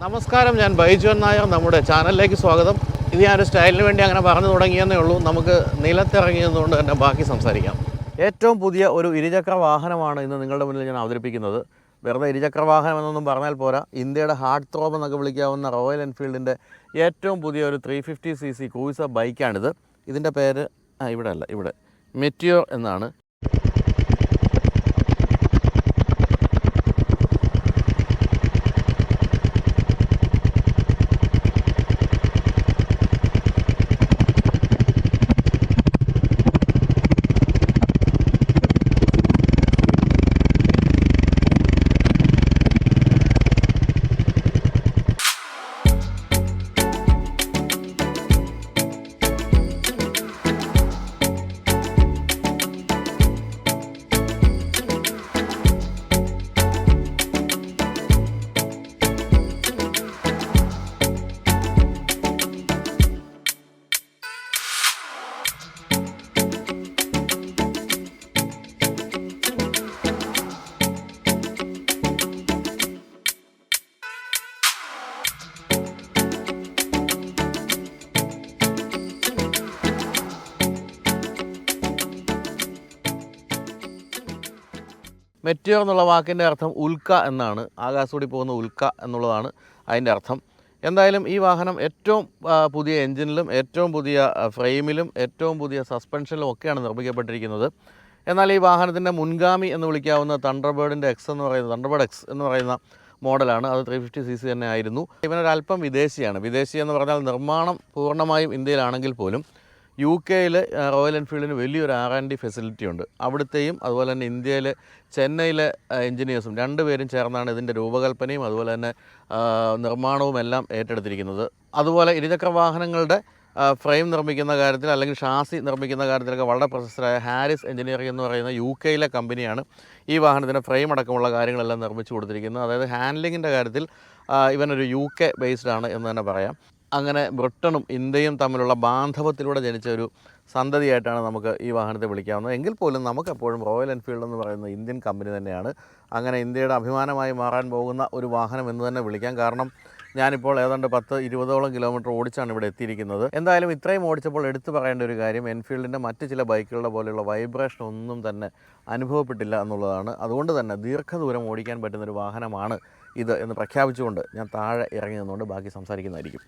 നമസ്കാരം, ഞാൻ BaijuNNair. നമ്മുടെ ചാനലിലേക്ക് സ്വാഗതം. ഇത് ഞാനൊരു സ്റ്റൈലിന് വേണ്ടി അങ്ങനെ പറഞ്ഞു തുടങ്ങിയെന്നേ ഉള്ളൂ. നമുക്ക് നിലത്തിറങ്ങിയതുകൊണ്ട് തന്നെ ബാക്കി സംസാരിക്കാം. ഏറ്റവും പുതിയ ഒരു ഇരുചക്ര വാഹനമാണ് ഇന്ന് നിങ്ങളുടെ മുന്നിൽ ഞാൻ അവതരിപ്പിക്കുന്നത്. വെറുതെ ഇരുചക്ര വാഹനം എന്നൊന്നും പറഞ്ഞാൽ പോരാ, ഇന്ത്യയുടെ ഹാർട്ട് ത്രോബ് എന്നൊക്കെ വിളിക്കാവുന്ന റോയൽ എൻഫീൽഡിൻ്റെ ഏറ്റവും പുതിയ ഒരു 350cc ക്രൂയിസർ ബൈക്കാണിത്. ഇതിൻ്റെ പേര് ഇവിടെ മെറ്റിയോർ എന്നാണ്. മെറ്റിയോർ എന്നുള്ള വാക്കിൻ്റെ അർത്ഥം ഉൽക്ക എന്നാണ്. ആകാശത്തൂടി പോകുന്ന ഉൽക്ക എന്നുള്ളതാണ് അതിൻ്റെ അർത്ഥം. എന്തായാലും ഈ വാഹനം ഏറ്റവും പുതിയ എൻജിനിലും ഏറ്റവും പുതിയ ഫ്രെയിമിലും ഏറ്റവും പുതിയ സസ്പെൻഷനിലും ഒക്കെയാണ് നിർമ്മിക്കപ്പെട്ടിരിക്കുന്നത്. എന്നാൽ ഈ വാഹനത്തിൻ്റെ മുൻഗാമി എന്ന് വിളിക്കാവുന്ന തണ്ടർബേർഡ് എക്സ് എന്ന് പറയുന്ന മോഡലാണ്. അത് 350cc തന്നെ ആയിരുന്നു. ഇവനൊരല്പം വിദേശിയാണ്. വിദേശി എന്ന് പറഞ്ഞാൽ നിർമ്മാണം പൂർണ്ണമായും ഇന്ത്യയിലാണെങ്കിൽ പോലും UK-യിൽ റോയൽ എൻഫീൽഡിന് വലിയൊരു R&D ഫെസിലിറ്റി ഉണ്ട്. അവിടുത്തെയും അതുപോലെ തന്നെ ഇന്ത്യയിലെ ചെന്നൈയിലെ എഞ്ചിനീയേഴ്സും രണ്ടുപേരും ചേർന്നാണ് ഇതിൻ്റെ രൂപകൽപ്പനയും അതുപോലെ തന്നെ നിർമ്മാണവും എല്ലാം ഏറ്റെടുത്തിരിക്കുന്നത്. അതുപോലെ ഇരുചക്ര വാഹനങ്ങളുടെ ഫ്രെയിം നിർമ്മിക്കുന്ന കാര്യത്തിൽ അല്ലെങ്കിൽ ഷാസി നിർമ്മിക്കുന്ന കാര്യത്തിലൊക്കെ വളരെ പ്രശസ്തരായ ഹാരിസ് എഞ്ചിനീയറിംഗ് എന്ന് പറയുന്ന UK-യിലെ കമ്പനിയാണ് ഈ വാഹനത്തിൻ്റെ ഫ്രെയിം അടക്കമുള്ള കാര്യങ്ങളെല്ലാം നിർമ്മിച്ചു കൊടുത്തിരിക്കുന്നത്. അതായത് ഹാൻഡ്ലിങ്ങിൻ്റെ കാര്യത്തിൽ ഇവനൊരു UK ബേസ്ഡ് ആണ് എന്ന് തന്നെ പറയാം. അങ്ങനെ ബ്രിട്ടനും ഇന്ത്യയും തമ്മിലുള്ള ബാന്ധവത്തിലൂടെ ജനിച്ച ഒരു സന്തതിയായിട്ടാണ് നമുക്ക് ഈ വാഹനത്തെ വിളിക്കാവുന്നത്. എങ്കിൽ പോലും നമുക്കെപ്പോഴും റോയൽ എൻഫീൽഡ് എന്ന് പറയുന്ന ഇന്ത്യൻ കമ്പനി തന്നെയാണ്. അങ്ങനെ ഇന്ത്യയുടെ അഭിമാനമായി മാറാൻ പോകുന്ന ഒരു വാഹനം എന്ന് തന്നെ വിളിക്കാം. കാരണം ഞാനിപ്പോൾ ഏതാണ്ട് 10-20ഓളം കിലോമീറ്റർ ഓടിച്ചാണ് ഇവിടെ എത്തിയിരിക്കുന്നത്. എന്തായാലും ഇത്രയും ഓടിച്ചപ്പോൾ എടുത്തു പറയേണ്ട ഒരു കാര്യം, എൻഫീൽഡിൻ്റെ മറ്റ് ചില ബൈക്കുകളുടെ പോലെയുള്ള വൈബ്രേഷൻ ഒന്നും തന്നെ അനുഭവപ്പെട്ടില്ല എന്നുള്ളതാണ്. അതുകൊണ്ട് തന്നെ ദീർഘദൂരം ഓടിക്കാൻ പറ്റുന്നൊരു വാഹനമാണ് ഇത് എന്ന് പ്രഖ്യാപിച്ചുകൊണ്ട് ഞാൻ താഴെ ഇറങ്ങി നിന്നുകൊണ്ട് ബാക്കി സംസാരിക്കുന്നതായിരിക്കും.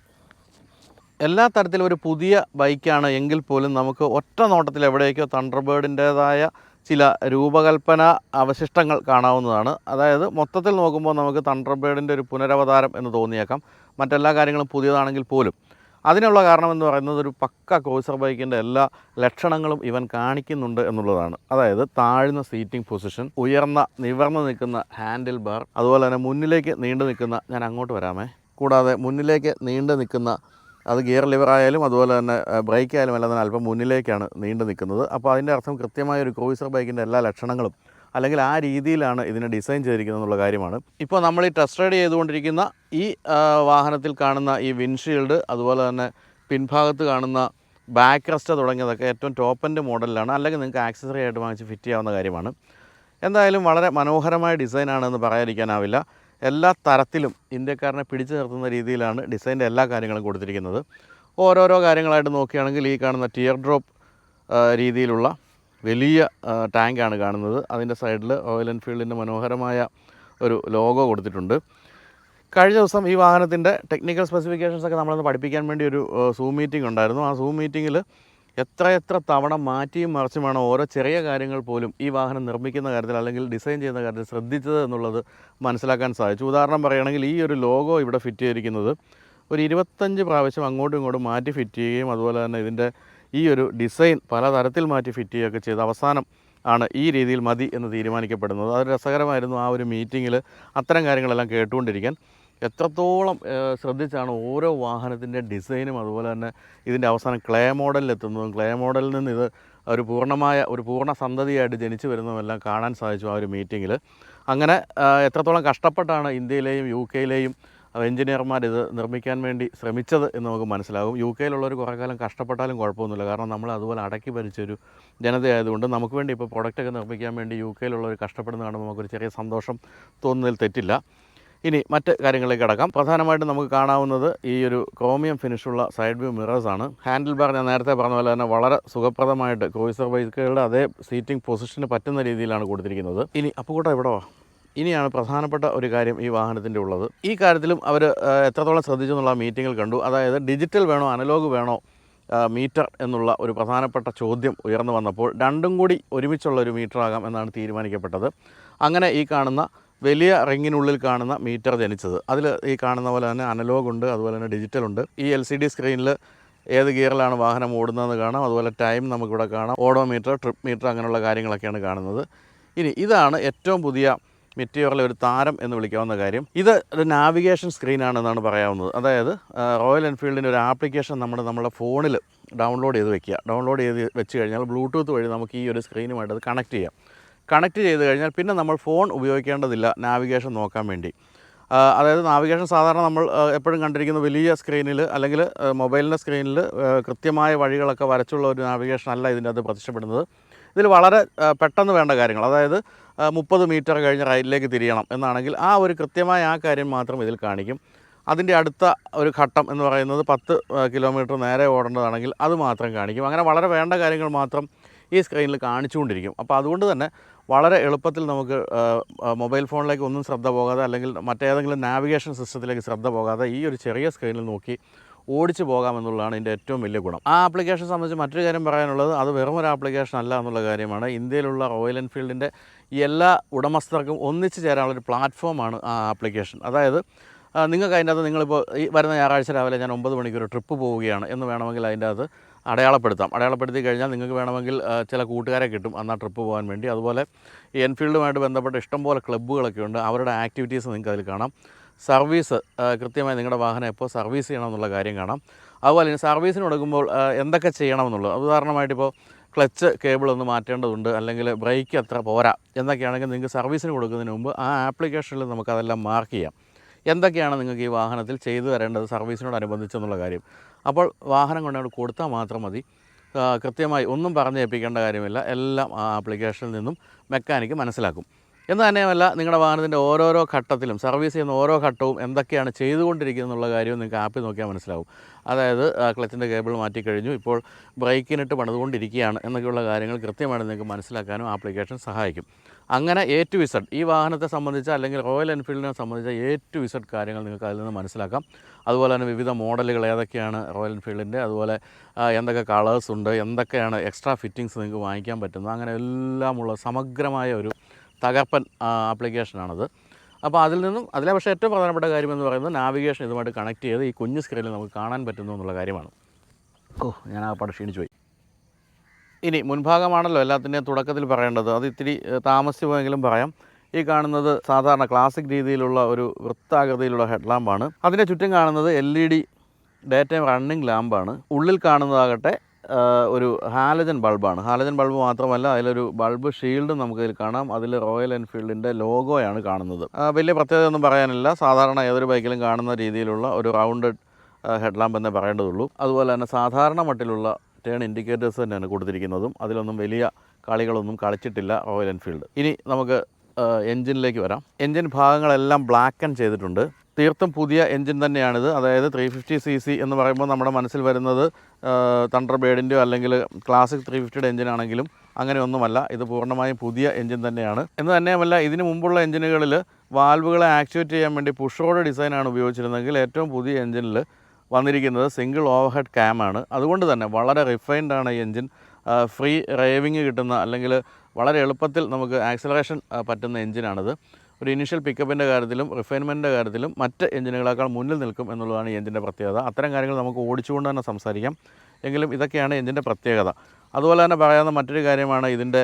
എല്ലാ തരത്തിലും ഒരു പുതിയ ബൈക്കാണ് എങ്കിൽ പോലും നമുക്ക് ഒറ്റ നോട്ടത്തിൽ എവിടേക്കോ തണ്ടർബേർഡിൻ്റേതായ ചില രൂപകൽപ്പന അവശിഷ്ടങ്ങൾ കാണാവുന്നതാണ്. അതായത് മൊത്തത്തിൽ നോക്കുമ്പോൾ നമുക്ക് തണ്ടർബേർഡിൻ്റെ ഒരു പുനരവതാരം എന്ന് തോന്നിയേക്കാം. മറ്റെല്ലാ കാര്യങ്ങളും പുതിയതാണെങ്കിൽ പോലും അതിനുള്ള കാരണമെന്ന് പറയുന്നത് ഒരു പക്ക ക്രൂസർ ബൈക്കിൻ്റെ എല്ലാ ലക്ഷണങ്ങളും ഇവൻ കാണിക്കുന്നുണ്ട് എന്നുള്ളതാണ്. അതായത് താഴ്ന്ന സീറ്റിംഗ് പൊസിഷൻ, നിവർന്ന് നിൽക്കുന്ന ഹാൻഡിൽ ബാർ, അതുപോലെ തന്നെ മുന്നിലേക്ക് നീണ്ടു നിൽക്കുന്ന, ഞാൻ അങ്ങോട്ട് വരാമേ, കൂടാതെ മുന്നിലേക്ക് നീണ്ടു നിൽക്കുന്ന അത് ഗിയർ ലിവർ ആയാലും അതുപോലെ തന്നെ ബ്രേക്ക് ആയാലും എല്ലാം തന്നെ അല്പം മുന്നിലേക്കാണ് നീണ്ടു നിൽക്കുന്നത്. അപ്പോൾ അതിൻ്റെ അർത്ഥം കൃത്യമായ ഒരു ക്രൂയിസർ ബൈക്കിൻ്റെ എല്ലാ ലക്ഷണങ്ങളും അല്ലെങ്കിൽ ആ രീതിയിലാണ് ഇതിനെ ഡിസൈൻ ചെയ്തിരിക്കുന്നത് എന്നുള്ള കാര്യമാണ്. ഇപ്പോൾ നമ്മൾ ഈ ടെസ്ട്രൈഡ് ചെയ്തുകൊണ്ടിരിക്കുന്ന ഈ വാഹനത്തിൽ കാണുന്ന ഈ വിൻഷീൽഡ്, അതുപോലെ തന്നെ പിൻഭാഗത്ത് കാണുന്ന ബാക്ക് റെസ്റ്റ് തുടങ്ങിയതൊക്കെ ഏറ്റവും ടോപ്പ് എൻഡ് മോഡലിലാണ്. അല്ലെങ്കിൽ നിങ്ങൾക്ക് ആക്സസറി ആയിട്ട് വാങ്ങിച്ച് ഫിറ്റ് ചെയ്യാവുന്ന കാര്യമാണ്. എന്തായാലും വളരെ മനോഹരമായ ഡിസൈനാണെന്ന് പറയാതിരിക്കാനാവില്ല. എല്ലാ തരത്തിലും ഇന്ത്യക്കാരനെ പിടിച്ചു നിർത്തുന്ന രീതിയിലാണ് ഡിസൈൻ്റെ എല്ലാ കാര്യങ്ങളും കൊടുത്തിരിക്കുന്നത്. ഓരോരോ കാര്യങ്ങളായിട്ട് നോക്കുകയാണെങ്കിൽ ഈ കാണുന്ന ടിയർ ഡ്രോപ്പ് രീതിയിലുള്ള വലിയ ടാങ്കാണ് കാണുന്നത്. അതിൻ്റെ സൈഡിൽ റോയൽ എൻഫീൽഡിൻ്റെ മനോഹരമായ ഒരു ലോഗോ കൊടുത്തിട്ടുണ്ട്. കഴിഞ്ഞ ദിവസം ഈ വാഹനത്തിൻ്റെ ടെക്നിക്കൽ സ്പെസിഫിക്കേഷൻസൊക്കെ നമ്മളൊന്ന് പഠിപ്പിക്കാൻ വേണ്ടി ഒരു സൂം മീറ്റിംഗ് ഉണ്ടായിരുന്നു. ആ സൂം മീറ്റിങ്ങിൽ എത്ര തവണ മാറ്റിയും മറിച്ചുമാണ് ഓരോ ചെറിയ കാര്യങ്ങൾ പോലും ഈ വാഹനം നിർമ്മിക്കുന്ന കാര്യത്തിൽ അല്ലെങ്കിൽ ഡിസൈൻ ചെയ്യുന്ന കാര്യത്തിൽ ശ്രദ്ധിച്ചത് എന്നുള്ളത് മനസ്സിലാക്കാൻ സാധിച്ചു. ഉദാഹരണം പറയുകയാണെങ്കിൽ ഈ ഒരു ലോഗോ ഇവിടെ ഫിറ്റ് ചെയ്തിരിക്കുന്നത് ഒരു 25 പ്രാവശ്യം അങ്ങോട്ടും ഇങ്ങോട്ടും മാറ്റി ഫിറ്റ് ചെയ്യുകയും അതുപോലെ തന്നെ ഇതിൻ്റെ ഈ ഒരു ഡിസൈൻ പലതരത്തിൽ മാറ്റി ഫിറ്റ് ചെയ്യുകയൊക്കെ ചെയ്ത് അവസാനം ആണ് ഈ രീതിയിൽ മതി എന്ന് തീരുമാനിക്കപ്പെടുന്നത്. അത് രസകരമായിരുന്നു ആ ഒരു മീറ്റിങ്ങിൽ അത്തരം കാര്യങ്ങളെല്ലാം കേട്ടുകൊണ്ടിരിക്കാൻ. എത്രത്തോളം ശ്രദ്ധിച്ചാണ് ഓരോ വാഹനത്തിൻ്റെ ഡിസൈനും അതുപോലെ തന്നെ ഇതിൻ്റെ അവസാനം ക്ലേ മോഡലിലെത്തുന്നതും ക്ലേ മോഡലിൽ നിന്ന് ഇത് ഒരു പൂർണ്ണ സന്തതിയായിട്ട് ജനിച്ചു വരുന്നതുമെല്ലാം കാണാൻ സാധിച്ചു ആ ഒരു മീറ്റിങ്ങിൽ. അങ്ങനെ എത്രത്തോളം കഷ്ടപ്പെട്ടാണ് ഇന്ത്യയിലെയും UK-യിലെയും എഞ്ചിനീയർമാർ ഇത് നിർമ്മിക്കാൻ വേണ്ടി ശ്രമിച്ചത് എന്ന് നമുക്ക് മനസ്സിലാകും. UK-യിലുള്ളവർ കുറേ കാലം കഷ്ടപ്പെട്ടാലും കുഴപ്പമൊന്നുമില്ല. കാരണം നമ്മൾ അതുപോലെ അടക്കി ഭരിച്ചൊരു ജനതയായതുകൊണ്ട് നമുക്ക് വേണ്ടി ഇപ്പോൾ പ്രൊഡക്റ്റൊക്കെ നിർമ്മിക്കാൻ വേണ്ടി UK-യിലുള്ളവർ കഷ്ടപ്പെടുന്ന കാണുമ്പോൾ നമുക്കൊരു ചെറിയ സന്തോഷം തോന്നുന്നതിൽ തെറ്റില്ല. ഇനി മറ്റ് കാര്യങ്ങളിലേക്ക് കടക്കാം. പ്രധാനമായിട്ടും നമുക്ക് കാണാവുന്നത് ഈ ഒരു ക്രോമിയം ഫിനിഷുള്ള സൈഡ് വ്യൂ മിറേഴ്സാണ്. ഹാൻഡിൽ ബാർ ഞാൻ നേരത്തെ പറഞ്ഞ പോലെ തന്നെ വളരെ സുഖപ്രദമായിട്ട് ക്രൂയിസർ ബൈക്കുകളുടെ അതേ സീറ്റിംഗ് പൊസിഷന് പറ്റുന്ന രീതിയിലാണ് കൊടുത്തിരിക്കുന്നത്. ഇനി അപ്പോൾ കൂടെ ഇവിടെ ഇനിയാണ് പ്രധാനപ്പെട്ട ഒരു കാര്യം ഈ വാഹനത്തിൻ്റെ ഉള്ളത്. ഈ കാര്യത്തിലും അവർ എത്രത്തോളം ശ്രദ്ധിച്ചു എന്നുള്ള മീറ്റിങ്ങിൽ കണ്ടു. അതായത് ഡിജിറ്റൽ വേണോ അനലോഗ് വേണോ മീറ്റർ എന്നുള്ള ഒരു പ്രധാനപ്പെട്ട ചോദ്യം ഉയർന്നു വന്നപ്പോൾ രണ്ടും കൂടി ഒരുമിച്ചുള്ള ഒരു മീറ്ററാകാം എന്നാണ് തീരുമാനിക്കപ്പെട്ടത്. അങ്ങനെ ഈ കാണുന്ന വലിയ റിങ്ങിനുള്ളിൽ കാണുന്ന മീറ്റർ ജനിച്ചത്. അതിൽ ഈ കാണുന്ന പോലെ തന്നെ അനലോഗ് ഉണ്ട്, അതുപോലെ തന്നെ ഡിജിറ്റൽ ഉണ്ട്. ഈ LCD സ്ക്രീനിൽ ഏത് ഗിയറിലാണ് വാഹനം ഓടുന്നതെന്ന് കാണാം. അതുപോലെ ടൈം നമുക്കിവിടെ കാണാം. ഓഡോമീറ്റർ, ട്രിപ്പ് മീറ്റർ അങ്ങനെയുള്ള കാര്യങ്ങളൊക്കെയാണ് കാണുന്നത്. ഇനി ഇതാണ് ഏറ്റവും പുതിയ മെറ്റിയോറിലെ ഒരു താരം എന്ന് വിളിക്കാവുന്ന കാര്യം. ഇത് ഒരു നാവിഗേഷൻ സ്ക്രീനാണെന്നാണ് പറയാവുന്നത്. അതായത് റോയൽ എൻഫീൽഡിൻ്റെ ഒരു ആപ്ലിക്കേഷൻ നമ്മുടെ ഫോണിൽ ഡൗൺലോഡ് ചെയ്ത് വെക്കുക. ഡൗൺലോഡ് ചെയ്ത് വെച്ച് കഴിഞ്ഞാൽ ബ്ലൂടൂത്ത് വഴി നമുക്ക് ഈ ഒരു സ്ക്രീനുമായിട്ട് അത് കണക്ട് ചെയ്യാം. കണക്ട് ചെയ്ത് കഴിഞ്ഞാൽ പിന്നെ നമ്മൾ ഫോൺ ഉപയോഗിക്കേണ്ടതില്ല നാവിഗേഷൻ നോക്കാൻ വേണ്ടി. അതായത് നാവിഗേഷൻ സാധാരണ നമ്മൾ എപ്പോഴും കണ്ടിരിക്കുന്ന വലിയ സ്ക്രീനിൽ അല്ലെങ്കിൽ മൊബൈലിൻ്റെ സ്ക്രീനിൽ കൃത്യമായ വഴികളൊക്കെ വരച്ചുള്ള ഒരു നാവിഗേഷൻ അല്ല ഇതിൻ്റെ അത് പ്രത്യക്ഷപ്പെടുന്നത്. ഇതിൽ വളരെ പെട്ടെന്ന് വേണ്ട കാര്യങ്ങൾ, അതായത് 30 മീറ്റർ കഴിഞ്ഞ് റൈറ്റിലേക്ക് തിരിയണം എന്നാണെങ്കിൽ ആ ഒരു കൃത്യമായ ആ കാര്യം മാത്രം ഇതിൽ കാണിക്കും. അതിൻ്റെ അടുത്ത ഒരു ഘട്ടം എന്ന് പറയുന്നത് 10 കിലോമീറ്റർ നേരെ ഓടേണ്ടതാണെങ്കിൽ അത് മാത്രം കാണിക്കും. അങ്ങനെ വളരെ വേണ്ട കാര്യങ്ങൾ മാത്രം ഈ സ്ക്രീനിൽ കാണിച്ചുകൊണ്ടിരിക്കും. അപ്പോൾ അതുകൊണ്ട് തന്നെ വളരെ എളുപ്പത്തിൽ നമുക്ക് മൊബൈൽ ഫോണിലേക്ക് ഒന്നും ശ്രദ്ധ പോകാതെ അല്ലെങ്കിൽ മറ്റേതെങ്കിലും നാവിഗേഷൻ സിസ്റ്റത്തിലേക്ക് ശ്രദ്ധ പോകാതെ ഈ ഒരു ചെറിയ സ്ക്രീനിൽ നോക്കി ഓടിച്ചു പോകാമെന്നുള്ളതാണ് ഇതിൻ്റെ ഏറ്റവും വലിയ ഗുണം. ആ ആപ്ലിക്കേഷൻ സംബന്ധിച്ച് മറ്റൊരു കാര്യം പറയാനുള്ളത്, അത് വെറും ഒരു ആപ്ലിക്കേഷൻ അല്ല എന്നുള്ള കാര്യമാണ്. ഇന്ത്യയിലുള്ള റോയൽ എൻഫീൽഡിൻ്റെ എല്ലാ ഉടമസ്ഥർക്കും ഒന്നിച്ച് ചേരാനുള്ളൊരു പ്ലാറ്റ്ഫോമാണ് ആ ആപ്ലിക്കേഷൻ. അതായത് നിങ്ങൾക്ക് അതിൻ്റെ അകത്ത് നിങ്ങളിപ്പോൾ ഈ വരുന്ന ഞായറാഴ്ച രാവിലെ ഞാൻ 9 മണിക്ക് ഒരു ട്രിപ്പ് പോവുകയാണ് എന്ന് വേണമെങ്കിൽ അതിൻ്റെ അകത്ത് അടയാളപ്പെടുത്തി കഴിഞ്ഞാൽ നിങ്ങൾക്ക് വേണമെങ്കിൽ ചില കൂട്ടുകാരെ കിട്ടും അന്ന് ആ ട്രിപ്പ് പോകാൻ വേണ്ടി. അതുപോലെ ഈ എൻഫീൽഡുമായിട്ട് ബന്ധപ്പെട്ട ഇഷ്ടംപോലെ ക്ലബ്ബുകളൊക്കെ ഉണ്ട്, അവരുടെ ആക്ടിവിറ്റീസ് നിങ്ങൾക്ക് അതിൽ കാണാം. സർവീസ് കൃത്യമായി നിങ്ങളുടെ വാഹനം എപ്പോൾ സർവീസ് ചെയ്യണമെന്നുള്ള കാര്യം കാണാം. അതുപോലെ തന്നെ സർവീസിന് കൊടുക്കുമ്പോൾ എന്തൊക്കെ ചെയ്യണമെന്നുള്ളത്, ഉദാഹരണമായിട്ട് ഇപ്പോൾ ക്ലച്ച് കേബിൾ ഒന്ന് മാറ്റേണ്ടതുണ്ട്, അല്ലെങ്കിൽ ബ്രേക്ക് അത്ര പോരാ എന്നൊക്കെയാണെങ്കിൽ നിങ്ങൾക്ക് സർവീസിന് കൊടുക്കുന്നതിന് മുമ്പ് ആ ആപ്ലിക്കേഷനിൽ നമുക്കതെല്ലാം മാർക്ക് ചെയ്യാം. എന്തൊക്കെയാണ് നിങ്ങൾക്ക് ഈ വാഹനത്തിൽ ചെയ്തു തരേണ്ടത് സർവീസിനോടനുബന്ധിച്ചെന്നുള്ള കാര്യം. അപ്പോൾ വാഹനം കൊണ്ടവിടെ കൊടുത്താൽ മാത്രം മതി. കൃത്യമായി ഒന്നും പറഞ്ഞേൽപ്പിക്കേണ്ട കാര്യമില്ല. എല്ലാം ആ ആപ്ലിക്കേഷനിൽ നിന്നും മെക്കാനിക്ക് മനസ്സിലാക്കും. എന്ന് തന്നെയുമല്ല, നിങ്ങളുടെ വാഹനത്തിൻ്റെ ഓരോരോ ഘട്ടത്തിലും സർവീസ് ചെയ്യുന്ന ഓരോ ഘട്ടവും എന്തൊക്കെയാണ് ചെയ്തുകൊണ്ടിരിക്കുന്നത് എന്നുള്ള കാര്യവും നിങ്ങൾക്ക് ആപ്പിൽ നോക്കിയാൽ മനസ്സിലാവും. അതായത് ക്ലച്ചിൻ്റെ കേബിൾ മാറ്റിക്കഴിഞ്ഞു, ഇപ്പോൾ ബ്രേക്കിനിട്ട് പണിതുകൊണ്ടിരിക്കുകയാണ് എന്നൊക്കെയുള്ള കാര്യങ്ങൾ കൃത്യമായിട്ട് നിങ്ങൾക്ക് മനസ്സിലാക്കാനും ആപ്ലിക്കേഷൻ സഹായിക്കും. അങ്ങനെ A to Z ഈ വാഹനത്തെ സംബന്ധിച്ച അല്ലെങ്കിൽ റോയൽ എൻഫീൽഡിനെ സംബന്ധിച്ച A to Z കാര്യങ്ങൾ നിങ്ങൾക്ക് അതിൽ നിന്ന് മനസ്സിലാക്കാം. അതുപോലെ തന്നെ വിവിധ മോഡലുകൾ ഏതൊക്കെയാണ് റോയൽ എൻഫീൽഡിൻ്റെ, അതുപോലെ എന്തൊക്കെ കളേഴ്സ് ഉണ്ട്, എന്തൊക്കെയാണ് എക്സ്ട്രാ ഫിറ്റിങ്സ് നിങ്ങൾക്ക് വാങ്ങിക്കാൻ പറ്റുന്നത്, അങ്ങനെ എല്ലാമുള്ള സമഗ്രമായ ഒരു തകർപ്പൻ ആപ്ലിക്കേഷനാണത്. അപ്പോൾ അതിലെ പക്ഷേ ഏറ്റവും പ്രധാനപ്പെട്ട കാര്യമെന്ന് പറയുന്നത് നാവിഗേഷൻ ഇതുമായിട്ട് കണക്ട് ചെയ്ത് ഈ കുഞ്ഞ് സ്ക്രീനിൽ നമുക്ക് കാണാൻ പറ്റുന്നു എന്നുള്ള കാര്യമാണ്. ഞാൻ ആ പടം ക്ഷീണിച്ചു പോയി. ഇനി മുൻഭാഗമാണല്ലോ എല്ലാത്തിൻ്റെയും തുടക്കത്തിൽ പറയേണ്ടത്, അത് ഇത്തിരി താമസിച്ചു പോയെങ്കിലും പറയാം. ഈ കാണുന്നത് സാധാരണ ക്ലാസിക് രീതിയിലുള്ള ഒരു വൃത്താകൃതിയിലുള്ള ഹെഡ് ലാമ്പാണ്. അതിൻ്റെ ചുറ്റും കാണുന്നത് LED ഡേ ടൈം റണ്ണിങ് ലാമ്പാണ്. ഉള്ളിൽ കാണുന്നതാകട്ടെ ഒരു ഹാലജൻ ബൾബാണ്. ഹാലജൻ ബൾബ് മാത്രമല്ല, അതിലൊരു ബൾബ് ഷീൽഡും നമുക്കിതിൽ കാണാം. അതിൽ റോയൽ എൻഫീൽഡിൻ്റെ ലോഗോയാണ് കാണുന്നത്. വലിയ പ്രത്യേകത ഒന്നും പറയാനില്ല, സാധാരണ ഏതൊരു ബൈക്കിലും കാണുന്ന രീതിയിലുള്ള ഒരു റൗണ്ടഡ് ഹെഡ് ലാമ്പ് എന്നേ പറയേണ്ടതുള്ളൂ. അതുപോലെ തന്നെ സാധാരണ മട്ടിലുള്ള ടേൺ ഇൻഡിക്കേറ്റേഴ്സ് തന്നെയാണ് കൊടുത്തിരിക്കുന്നതും. അതിലൊന്നും വലിയ കളികളൊന്നും കളിച്ചിട്ടില്ല റോയൽ എൻഫീൽഡ്. ഇനി നമുക്ക് എൻജിനിലേക്ക് വരാം. എൻജിൻ ഭാഗങ്ങളെല്ലാം ബ്ലാക്കൻ ചെയ്തിട്ടുണ്ട്. തീർത്തും പുതിയ എൻജിൻ തന്നെയാണിത്. അതായത് 350cc എന്ന് പറയുമ്പോൾ നമ്മുടെ മനസ്സിൽ വരുന്നത് തണ്ടർബേഡിൻ്റെയോ അല്ലെങ്കിൽ ക്ലാസിക് 350യുടെ എൻജിനാണെങ്കിലും അങ്ങനെയൊന്നുമല്ല. ഇത് പൂർണ്ണമായും പുതിയ എൻജിൻ തന്നെയാണ്. എന്ന് തന്നെയുമല്ല, ഇതിന് മുമ്പുള്ള എൻജിനുകളിൽ വാൽവുകളെ ആക്ച്വേറ്റ് ചെയ്യാൻ വേണ്ടി പുഷ് റോഡ് ഡിസൈനാണ് ഉപയോഗിച്ചിരുന്നതെങ്കിൽ ഏറ്റവും പുതിയ എൻജിനിൽ വന്നിരിക്കുന്നത് സിംഗിൾ ഓവർഹെഡ് ക്യാമാണ്. അതുകൊണ്ട് തന്നെ വളരെ റിഫൈൻഡാണ് ഈ എൻജിൻ. ഫ്രീ റേവിങ് കിട്ടുന്ന അല്ലെങ്കിൽ വളരെ എളുപ്പത്തിൽ നമുക്ക് ആക്സലറേഷൻ പറ്റുന്ന എൻജിനാണിത്. ഒരു ഇനീഷ്യൽ പിക്കപ്പിൻ്റെ കാര്യത്തിലും റിഫൈൻമെൻറ്റിൻ്റെ കാര്യത്തിലും മറ്റ് എൻജിനുകളേക്കാൾ മുന്നിൽ നിൽക്കും എന്നുള്ളതാണ് ഈ എൻജിൻ്റെ പ്രത്യേകത. അത്തരം കാര്യങ്ങൾ നമുക്ക് ഓടിച്ചുകൊണ്ട് തന്നെ സംസാരിക്കാം. എങ്കിലും ഇതൊക്കെയാണ് എൻജിൻ്റെ പ്രത്യേകത. അതുപോലെ തന്നെ പറയാവുന്ന മറ്റൊരു കാര്യമാണ് ഇതിൻ്റെ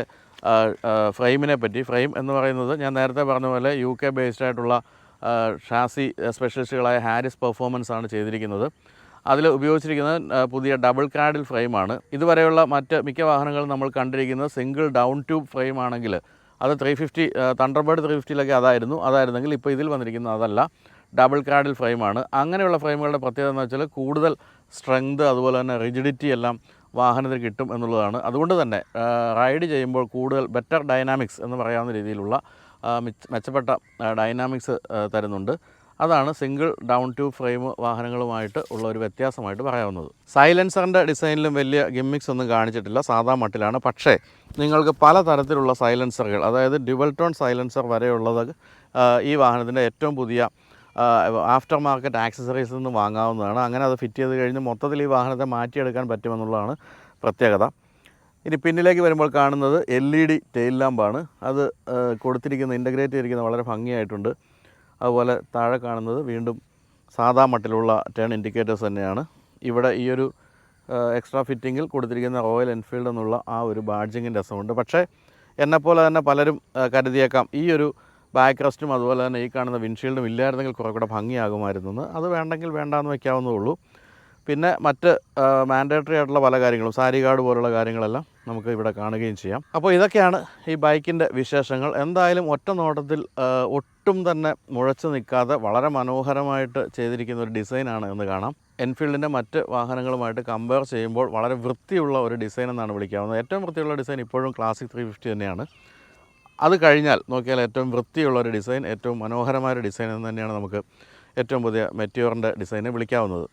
ഫ്രെയിമിനെ പറ്റി. ഫ്രെയിം എന്ന് പറയുന്നത് ഞാൻ നേരത്തെ പറഞ്ഞ പോലെ UK ബേസ്ഡ് ആയിട്ടുള്ള ഷാസി സ്പെഷ്യലിസ്റ്റുകളായ ഹാരിസ് പെർഫോമൻസ് ആണ് ചെയ്തിരിക്കുന്നത്. അതിൽ ഉപയോഗിച്ചിരിക്കുന്നത് പുതിയ ഡബിൾ ക്രാഡിൽ ഫ്രെയിമാണ്. ഇതുവരെയുള്ള മറ്റ് മിക്ക വാഹനങ്ങളും നമ്മൾ കണ്ടിരിക്കുന്നത് സിംഗിൾ ഡൗൺ ട്യൂബ് ഫ്രെയിം ആണെങ്കിൽ അത് 350 തണ്ടർബേർഡ് 350 അതായിരുന്നെങ്കിൽ ഇപ്പോൾ ഇതിൽ വന്നിരിക്കുന്നത് അതല്ല, ഡബിൾ ക്രാഡിൽ ഫ്രെയിമാണ്. അങ്ങനെയുള്ള ഫ്രെയിമുകളുടെ പ്രത്യേകത എന്ന് വെച്ചാൽ കൂടുതൽ സ്ട്രെങ്ത് അതുപോലെ തന്നെ റിജിഡിറ്റി എല്ലാം വാഹനത്തിൽ കിട്ടും എന്നുള്ളതാണ്. അതുകൊണ്ട് തന്നെ റൈഡ് ചെയ്യുമ്പോൾ കൂടുതൽ ബെറ്റർ ഡൈനാമിക്സ് എന്ന് പറയാവുന്ന രീതിയിലുള്ള മെച്ചപ്പെട്ട ഡൈനാമിക്സ് തരുന്നുണ്ട്. അതാണ് സിംഗിൾ ഡൗൺ ട്യൂബ് ഫ്രെയിം വാഹനങ്ങളുമായിട്ട് ഉള്ള ഒരു വ്യത്യാസമായിട്ട് പറയാവുന്നത്. സൈലൻസറിൻ്റെ ഡിസൈനിലും വലിയ ഗിമ്മിക്സ് ഒന്നും കാണിച്ചിട്ടില്ല, സാധാ മട്ടിലാണ്. പക്ഷേ നിങ്ങൾക്ക് പല തരത്തിലുള്ള സൈലൻസറുകൾ, അതായത് ഡ്യുവൽ ടോൺ സൈലൻസർ വരെയുള്ളത് ഈ വാഹനത്തിൻ്റെ ഏറ്റവും പുതിയ ആഫ്റ്റർ മാർക്കറ്റ് ആക്സസറീസിൽ നിന്ന് വാങ്ങാവുന്നതാണ്. അങ്ങനെ അത് ഫിറ്റ് ചെയ്ത് കഴിഞ്ഞ് മൊത്തത്തിൽ ഈ വാഹനത്തെ മാറ്റിയെടുക്കാൻ പറ്റുമെന്നുള്ളതാണ് പ്രത്യേകത. ഇനി പിന്നിലേക്ക് വരുമ്പോൾ കാണുന്നത് LED ടെയിൽ ലാമ്പാണ്. അത് കൊടുത്തിരിക്കുന്ന ഇൻ്റഗ്രേറ്റ് ചെയ്തിരിക്കുന്നത് വളരെ ഭംഗിയായിട്ടുണ്ട്. അതുപോലെ താഴെ കാണുന്നത് വീണ്ടും സാധാ മട്ടിലുള്ള ടേൺ ഇൻഡിക്കേറ്റേഴ്സ് തന്നെയാണ്. ഇവിടെ ഈ ഒരു എക്സ്ട്രാ ഫിറ്റിങ്ങിൽ കൊടുത്തിരിക്കുന്ന റോയൽ എൻഫീൽഡ് എന്നുള്ള ആ ഒരു ബാഡ്ജിങ്ങിൻ്റെ രസമുണ്ട്. പക്ഷേ എന്നെപ്പോലെ തന്നെ പലരും കരുതിയേക്കാം ഈ ഒരു ബാക്ക് റെസ്റ്റും അതുപോലെ തന്നെ ഈ കാണുന്ന വിൻഷീൽഡും ഇല്ലായിരുന്നെങ്കിൽ കുറേ കൂടെ ഭംഗിയാകുമായിരുന്നു. അത് വേണ്ടെങ്കിൽ വേണ്ടാന്ന് വയ്ക്കാവുന്നേ ഉള്ളൂ. പിന്നെ മറ്റ് മാൻഡേറ്ററി ആയിട്ടുള്ള പല കാര്യങ്ങളും, സാരി കാർഡ് പോലുള്ള കാര്യങ്ങളെല്ലാം നമുക്ക് ഇവിടെ കാണുകയും ചെയ്യാം. അപ്പോൾ ഇതൊക്കെയാണ് ഈ ബൈക്കിൻ്റെ വിശേഷങ്ങൾ. എന്തായാലും ഒറ്റ നോട്ടത്തിൽ ഒട്ടും തന്നെ മുഴച്ചു നിൽക്കാതെ വളരെ മനോഹരമായിട്ട് ചെയ്തിരിക്കുന്ന ഒരു ഡിസൈനാണ് എന്ന് കാണാം. എൻഫീൽഡിൻ്റെ മറ്റ് വാഹനങ്ങളുമായിട്ട് കമ്പയർ ചെയ്യുമ്പോൾ വളരെ വൃത്തിയുള്ള ഒരു ഡിസൈൻ എന്നാണ് വിളിക്കാവുന്നത്. ഏറ്റവും വൃത്തിയുള്ള ഡിസൈൻ ഇപ്പോഴും ക്ലാസിക് 350 തന്നെയാണ്. അത് കഴിഞ്ഞാൽ നോക്കിയാൽ ഏറ്റവും വൃത്തിയുള്ളൊരു ഡിസൈൻ, ഏറ്റവും മനോഹരമായൊരു ഡിസൈൻ എന്ന് തന്നെയാണ് നമുക്ക് ഏറ്റവും പുതിയ മെറ്റിയോറിൻ്റെ ഡിസൈനെ വിളിക്കാവുന്നത്.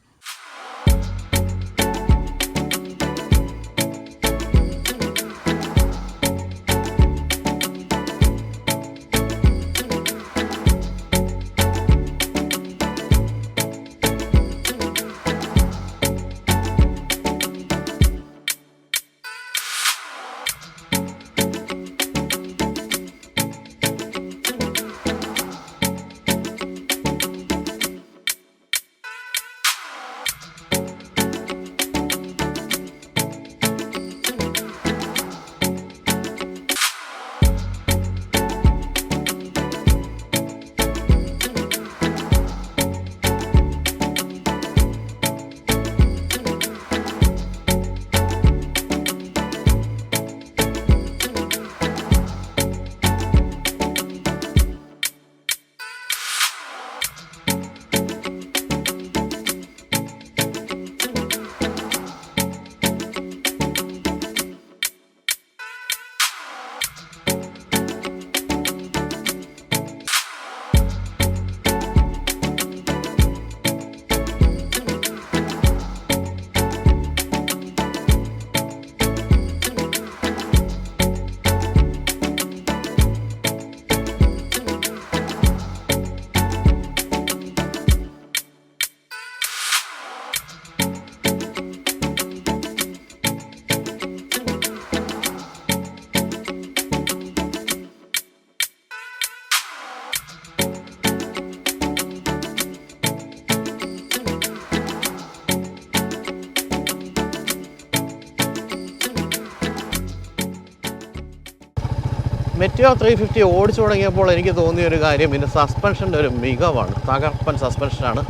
മെറ്റിയോർ 350 ഓടിച്ചു തുടങ്ങിയപ്പോൾ എനിക്ക് തോന്നിയൊരു കാര്യം ഇതിൻ്റെ സസ്പെൻഷൻ്റെ ഒരു മികവാണ്. തകർപ്പൻ സസ്പെൻഷനാണ്,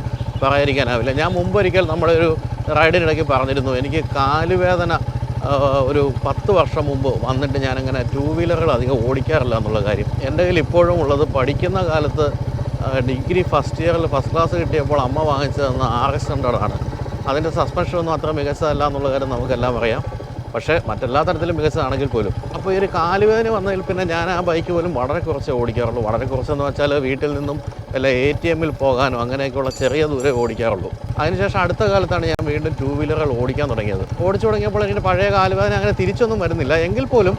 പറയാതിരിക്കാനാവില്ല. ഞാൻ മുമ്പൊരിക്കൽ നമ്മുടെ ഒരു റൈഡിനിടയ്ക്ക് പറഞ്ഞിരുന്നു, എനിക്ക് കാലുവേദന ഒരു 10 വർഷം മുമ്പ് വന്നിട്ട് ഞാനങ്ങനെ 2 വീലറുകൾ അധികം ഓടിക്കാറില്ല എന്നുള്ള കാര്യം. എൻ്റെ കയ്യിൽ ഇപ്പോഴും ഉള്ളത് പഠിക്കുന്ന കാലത്ത് ഡിഗ്രി ഫസ്റ്റ് ഇയറിൽ ഫസ്റ്റ് ക്ലാസ് കിട്ടിയപ്പോൾ അമ്മ വാങ്ങിച്ചു തന്ന RS100 ആണ്. അതിൻ്റെ സസ്പെൻഷനൊന്നും അത്ര മികച്ചതല്ല എന്നുള്ള കാര്യം നമുക്കെല്ലാം അറിയാം. പക്ഷേ മറ്റെല്ലാ തരത്തിലും മികച്ചതാണെങ്കിൽ പോലും. അപ്പോൾ ഈ ഒരു കാലുവേദന വന്നതിൽ പിന്നെ ഞാൻ ആ ബൈക്ക് പോലും വളരെ കുറച്ച് ഓടിക്കാറുള്ളൂ. വളരെ കുറച്ചെന്ന് വെച്ചാൽ വീട്ടിൽ നിന്നും വല്ല ATMിൽ പോകാനോ അങ്ങനെയൊക്കെയുള്ള ചെറിയ ദൂരം ഓടിക്കാറുള്ളൂ. അതിനുശേഷം അടുത്ത കാലത്താണ് ഞാൻ വീണ്ടും 2 വീലറുകൾ ഓടിക്കാൻ തുടങ്ങിയത്. ഓടിച്ചു തുടങ്ങിയപ്പോൾ എനിക്ക് പഴയ കാലുവേദന അങ്ങനെ തിരിച്ചൊന്നും വരുന്നില്ല. എങ്കിൽ പോലും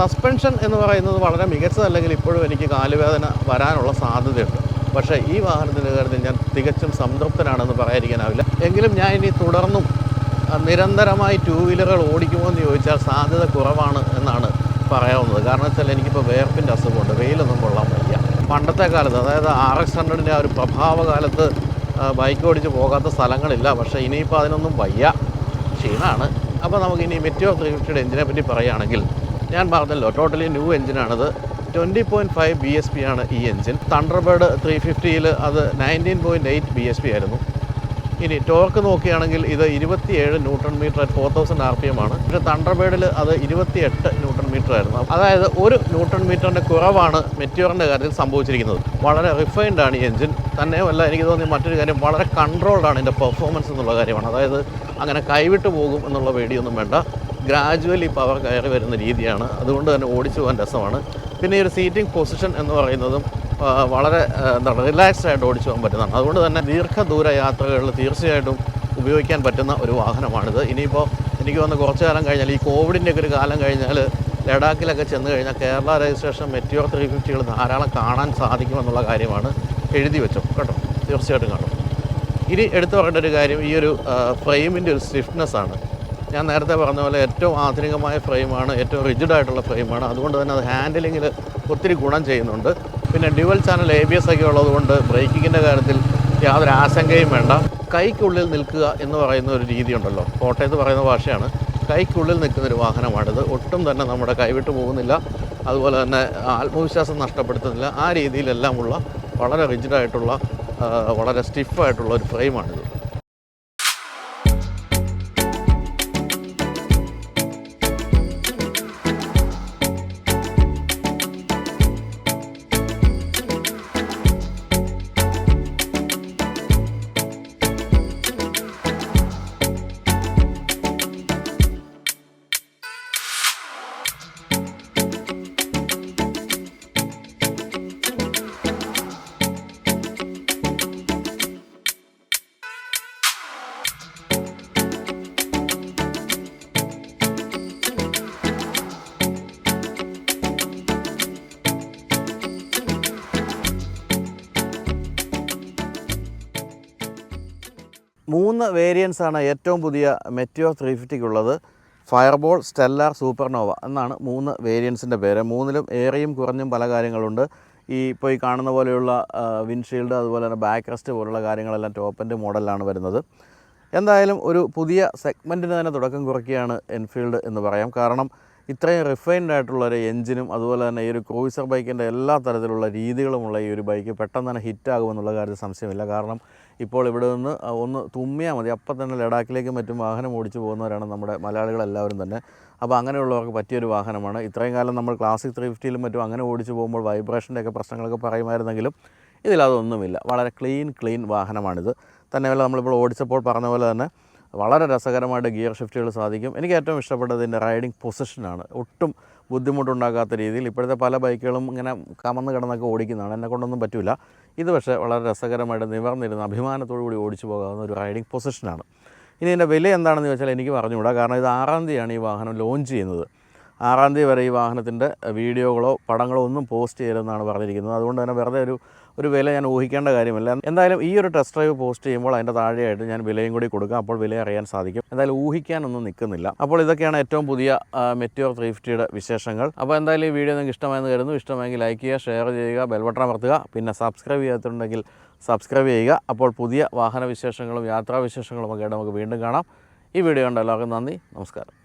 സസ്പെൻഷൻ എന്ന് പറയുന്നത് വളരെ മികച്ചതല്ലെങ്കിൽ ഇപ്പോഴും എനിക്ക് കാലുവേദന വരാനുള്ള സാധ്യതയുണ്ട്. പക്ഷേ ഈ വാഹനത്തിൻ്റെ കാര്യത്തിൽ ഞാൻ തികച്ചും സംതൃപ്തനാണെന്ന് പറയാതിരിക്കാനാവില്ല. എങ്കിലും ഞാൻ ഇനി തുടർന്നും നിരന്തരമായി 2 വീലറുകൾ ഓടിക്കുമോ എന്ന് ചോദിച്ചാൽ സാധ്യത കുറവാണ് എന്നാണ് പറയാവുന്നത്. കാരണം വെച്ചാൽ എനിക്കിപ്പോൾ വേർപ്പിൻ്റെ അസുഖമുണ്ട്, വെയിലൊന്നും കൊള്ളാൻ വയ്യ. പണ്ടത്തെ കാലത്ത്, അതായത് RX100ൻ്റെ ആ ഒരു പ്രഭാവകാലത്ത് ബൈക്ക് ഓടിച്ച് പോകാത്ത സ്ഥലങ്ങളില്ല. പക്ഷേ ഇനിയിപ്പോൾ അതിനൊന്നും വയ്യ, ക്ഷീണമാണ്. അപ്പോൾ നമുക്കിനി മെറ്റിയോർ 350യുടെ എഞ്ചിനെ പറ്റി പറയുകയാണെങ്കിൽ, ഞാൻ പറഞ്ഞല്ലോ ടോട്ടലി ന്യൂ എഞ്ചിനാണത്. 20.5 BSP ആണ് ഈ എഞ്ചിൻ. തണ്ടർബേർഡ് 350യിൽ അത് 19.8 BSP ആയിരുന്നു. ഇനി ടോർക്ക് നോക്കുകയാണെങ്കിൽ ഇത് 27 ന്യൂട്ടൺ മീറ്റർ അറ്റ് 4000 RPM ആണ്. പക്ഷേ തണ്ടർബേർഡിൽ അത് 28 ന്യൂട്ടൺ മീറ്റർ ആയിരുന്നു. അതായത് 1 ന്യൂട്ടൺ മീറ്ററിൻ്റെ കുറവാണ് മെറ്റിയോറിൻ്റെ കാര്യത്തിൽ സംഭവിച്ചിരിക്കുന്നത്. വളരെ റിഫൈൻഡ് ആണ് ഈ എഞ്ചിൻ. തന്നെയുമല്ല, എനിക്ക് തോന്നി മറ്റൊരു കാര്യം, വളരെ കൺട്രോൾഡ് ആണ് ഇതിൻ്റെ പെർഫോമൻസ് എന്നുള്ള കാര്യമാണ്. അതായത് അങ്ങനെ കൈവിട്ട് പോകും എന്നുള്ള പേടിയൊന്നും വേണ്ട. ഗ്രാജുവലി പവർ കയറി വരുന്ന രീതിയാണ്. അതുകൊണ്ട് തന്നെ ഓടിച്ചു പോകാൻ രസമാണ്. പിന്നെ ഈ ഒരു സീറ്റിംഗ് പൊസിഷൻ എന്ന് പറയുന്നതും വളരെ എന്താണ് റിലാക്സ്ഡ് ആയിട്ട് ഓടിച്ചു പോകാൻ പറ്റുന്നതാണ്. അതുകൊണ്ട് തന്നെ ദീർഘദൂര യാത്രകളിൽ തീർച്ചയായിട്ടും ഉപയോഗിക്കാൻ പറ്റുന്ന ഒരു വാഹനമാണിത്. ഇനിയിപ്പോൾ എനിക്ക് തോന്നുന്നു കുറച്ച് കാലം കഴിഞ്ഞാൽ ഈ കോവിഡിൻ്റെ ഒക്കെ ഒരു കാലം കഴിഞ്ഞാൽ ലഡാക്കിലൊക്കെ ചെന്ന് കഴിഞ്ഞാൽ കേരള രജിസ്ട്രേഷൻ മെറ്റിയോർ 350കൾ ധാരാളം കാണാൻ സാധിക്കുമെന്നുള്ള കാര്യമാണ് എഴുതി വെച്ചോ കേട്ടോ, തീർച്ചയായിട്ടും കാണും. ഇനി എടുത്തു പറയേണ്ട ഒരു കാര്യം ഈ ഒരു ഫ്രെയിമിൻ്റെ ഒരു സ്വിഫ്റ്റ്നെസ് ആണ്. ഞാൻ നേരത്തെ പറഞ്ഞ പോലെ ഏറ്റവും ആധുനികമായ ഫ്രെയിമാണ്, ഏറ്റവും റിജിഡായിട്ടുള്ള ഫ്രെയിമാണ്. അതുകൊണ്ട് തന്നെ അത് ഹാൻഡിലിങ്ങിൽ ഒത്തിരി ഗുണം ചെയ്യുന്നുണ്ട്. പിന്നെ ഡ്യുവൽ ചാനൽ ABS ഒക്കെ ഉള്ളതുകൊണ്ട് ബ്രേക്കിങ്ങിൻ്റെ കാര്യത്തിൽ യാതൊരു ആശങ്കയും വേണ്ട. കൈക്കുള്ളിൽ നിൽക്കുക എന്ന് പറയുന്ന ഒരു രീതിയുണ്ടല്ലോ, കോട്ടയത്ത് പറയുന്ന ഭാഷയാണ്. കൈക്കുള്ളിൽ നിൽക്കുന്നൊരു വാഹനമാണിത്. ഒട്ടും തന്നെ നമ്മുടെ കൈവിട്ട് പോകുന്നില്ല, അതുപോലെ തന്നെ ആത്മവിശ്വാസം നഷ്ടപ്പെടുത്തുന്നില്ല. ആ രീതിയിലെല്ലാമുള്ള വളരെ റിജിഡായിട്ടുള്ള വളരെ സ്റ്റിഫായിട്ടുള്ള ഒരു ഫ്രെയിമാണിത്. മൂന്ന് വേരിയൻസാണ് ഏറ്റവും പുതിയ മെറ്റിയോർ 350ക്കുള്ളത്. ഫയർബോൾ, സ്റ്റെല്ലാർ, സൂപ്പർനോവ എന്നാണ് മൂന്ന് വേരിയൻസിൻ്റെ പേര്. മൂന്നിലും ഏറെയും കുറഞ്ഞും പല കാര്യങ്ങളുണ്ട്. ഇപ്പോൾ ഈ കാണുന്ന പോലെയുള്ള വിൻഷീൽഡ്, അതുപോലെ തന്നെ ബാക്ക് റെസ്റ്റ് പോലുള്ള കാര്യങ്ങളെല്ലാം ടോപ്പ് എൻഡ് മോഡലിലാണ് വരുന്നത്. എന്തായാലും ഒരു പുതിയ സെഗ്മെൻറ്റിന് തന്നെ തുടക്കം കുറിക്കുകയാണ് എൻഫീൽഡ് എന്ന് പറയാം. കാരണം ഇത്രയും റിഫൈൻഡ് ആയിട്ടുള്ളൊരു എഞ്ചിനും അതുപോലെ തന്നെ ഈ ഒരു ക്രൂയിസർ ബൈക്കിൻ്റെ എല്ലാ തരത്തിലുള്ള രീതികളുമുള്ള ഈ ഒരു ബൈക്ക് പെട്ടെന്ന് തന്നെ ഹിറ്റാകുമെന്നുള്ള കാര്യത്തിൽ സംശയമില്ല. കാരണം ഇപ്പോൾ ഇവിടെ നിന്ന് ഒന്ന് തുമ്മിയാൽ മതി, അപ്പം തന്നെ ലഡാക്കിലേക്കും മറ്റും വാഹനം ഓടിച്ചു പോകുന്നവരാണ് നമ്മുടെ മലയാളികളെല്ലാവരും തന്നെ. അപ്പോൾ അങ്ങനെയുള്ളവർക്ക് പറ്റിയൊരു വാഹനമാണ്. ഇത്രയും കാലം നമ്മൾ ക്ലാസിക് 350ലും മറ്റും അങ്ങനെ ഓടിച്ചു പോകുമ്പോൾ വൈബ്രേഷൻ്റെയൊക്കെ പ്രശ്നങ്ങളൊക്കെ പറയുമായിരുന്നെങ്കിലും ഇതിലതൊന്നുമില്ല. വളരെ ക്ലീൻ വാഹനമാണിത്. തന്നെയല്ല, നമ്മളിപ്പോൾ ഓടിച്ചപ്പോൾ പറഞ്ഞ പോലെ തന്നെ വളരെ രസകരമായിട്ട് ഗിയർ ഷിഫ്റ്റുകൾ സാധിക്കും. എനിക്ക് ഏറ്റവും ഇഷ്ടപ്പെട്ടത് ഇതിൻ്റെ റൈഡിങ് പൊസിഷനാണ്. ഒട്ടും ബുദ്ധിമുട്ടുണ്ടാകാത്ത രീതിയിൽ. ഇപ്പോഴത്തെ പല ബൈക്കുകളും ഇങ്ങനെ കമന്ന് കിടന്നൊക്കെ ഓടിക്കുന്നതാണ്, എന്നെ കൊണ്ടൊന്നും പറ്റില്ല. ഇത് പക്ഷേ വളരെ രസകരമായിട്ട് നിവർന്നിരുന്ന അഭിമാനത്തോടു കൂടി ഓടിച്ചു പോകാവുന്ന ഒരു റൈഡിങ് പൊസിഷനാണ്. ഇനി ഇതിൻ്റെ വില എന്താണെന്ന് ചോദിച്ചാൽ എനിക്ക് പറഞ്ഞുകൂടാ. കാരണം ഇത് 6-ാം തീയതിയാണ് ഈ വാഹനം ലോഞ്ച് ചെയ്യുന്നത്. 6-ാം തീയതി വരെ ഈ വാഹനത്തിൻ്റെ വീഡിയോകളോ പടങ്ങളോ ഒന്നും പോസ്റ്റ് ചെയ്യരുതെന്നാണ് പറഞ്ഞിരിക്കുന്നത്. അതുകൊണ്ട് തന്നെ വെറുതെ ഒരു വില ഞാൻ ഊഹിക്കേണ്ട കാര്യമില്ല. എന്തായാലും ഈ ഒരു ടെസ്റ്റ് ഡ്രൈവ് പോസ്റ്റ് ചെയ്യുമ്പോൾ അതിൻ്റെ താഴെയായിട്ട് ഞാൻ വിലയും കൂടി കൊടുക്കാം. അപ്പോൾ വില അറിയാൻ സാധിക്കും. എന്തായാലും ഊഹിക്കാനൊന്നും നിൽക്കുന്നില്ല. അപ്പോൾ ഇതൊക്കെയാണ് ഏറ്റവും പുതിയ മെറ്റിയോർ 350യുടെ വിശേഷങ്ങൾ. അപ്പോൾ എന്തായാലും ഈ വീഡിയോ നിങ്ങൾക്ക് ഇഷ്ടമായെന്ന് കരുതുന്നു. ഇഷ്ടമെങ്കിൽ ലൈക്ക് ചെയ്യുക, ഷെയർ ചെയ്യുക, ബെൽ ബട്ടൺ അമർത്തുക. പിന്നെ സബ്സ്ക്രൈബ് ചെയ്യാത്തുണ്ടെങ്കിൽ സബ്സ്ക്രൈബ് ചെയ്യുക. അപ്പോൾ പുതിയ വാഹന വിശേഷങ്ങളും യാത്രാ വിശേഷങ്ങളും ഒക്കെ ആയിട്ട് നമുക്ക് വീണ്ടും കാണാം. ഈ വീഡിയോ കണ്ട എല്ലാവർക്കും നന്ദി, നമസ്കാരം.